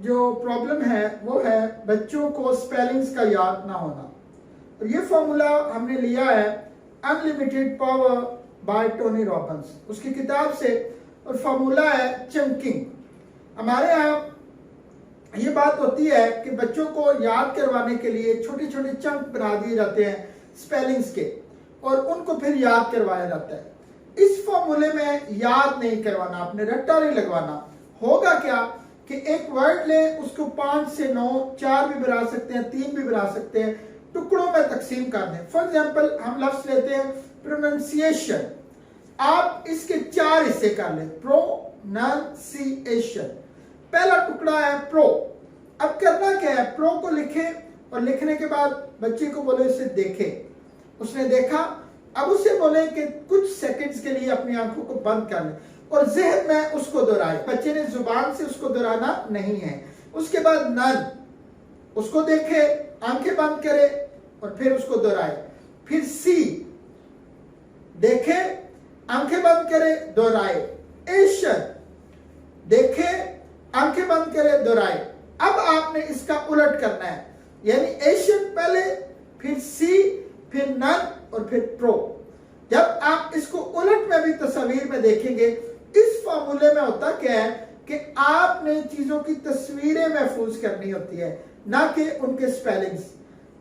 जो प्रॉब्लम है वो है बच्चों को स्पेलिंग्स का याद ना होना। तो ये फॉर्मूला हमने लिया है unlimited power bye Tony Robbins, उसकी किताब से, और फॉर्मूला है चंकिंग। हमारे यहाँ ये बात होती है कि बच्चों को याद करवाने के लिए छोटे छोटे चंक बना दिए जाते हैं स्पेलिंग्स के, और उनको फिर याद करवाया जाता है। इस फॉर्मूले में याद नहीं करवाना, आपने रट्टा नहीं लगवाना। होगा क्या कि एक वर्ड लें, उसको 5 से 9, 4 भी बना सकते हैं, 3 भी बना सकते हैं, टुकड़ों में तकसीम कर दें। फॉर एग्जाम्पल हम लफ्ज लेते हैं प्रोनाउंसिएशन, आप इसके 4 हिस्से कर लें। प्रोनाउंसिएशन, पहला टुकड़ा है प्रो। अब करना क्या है, प्रो को लिखें और लिखने के बाद बच्चे को बोले इसे देखे। उसने देखा, अब उसे बोले कि कुछ सेकंड्स के लिए अपनी आंखों को बंद कर ले और ज़हन में उसको दोहराए। बच्चे ने जुबान से उसको दोहराना नहीं है। उसके बाद नन, उसको देखे, आंखें बंद करे और फिर उसको दोहराए। फिर सी, देखे, आंखें बंद करे, दोहराए। एशन, देखे, आंखें बंद करे, दोहराए। अब आपने इसका उलट करना है, यानी एशन पहले, फिर सी, फिर नन और फिर प्रो। जब आप इसको उलट में भी तस्वीर में देखेंगे, इस फॉर्मूले में होता क्या है कि आपने चीजों की तस्वीरें महफूज करनी होती है, ना कि उनके स्पेलिंग्स।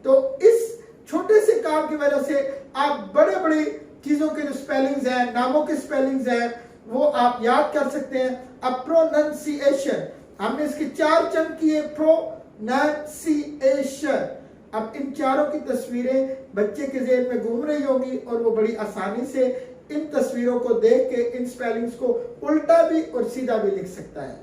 तो इस छोटे से काम की वजह से आप बड़े बड़ी चीजों के जो स्पेलिंग्स हैं, नामों के स्पेलिंग्स हैं, वो आप याद कर सकते हैं। अब प्रोनाउंसिएशन, हमने इसके 4 चंक किए। प्रोनाउंसिएशन, अब इन चारों की तस्वीरें बच्चे के ज़हन में घूम रही होंगी और वो बड़ी आसानी से इन तस्वीरों को देख के इन स्पेलिंग्स को उल्टा भी और सीधा भी लिख सकता है।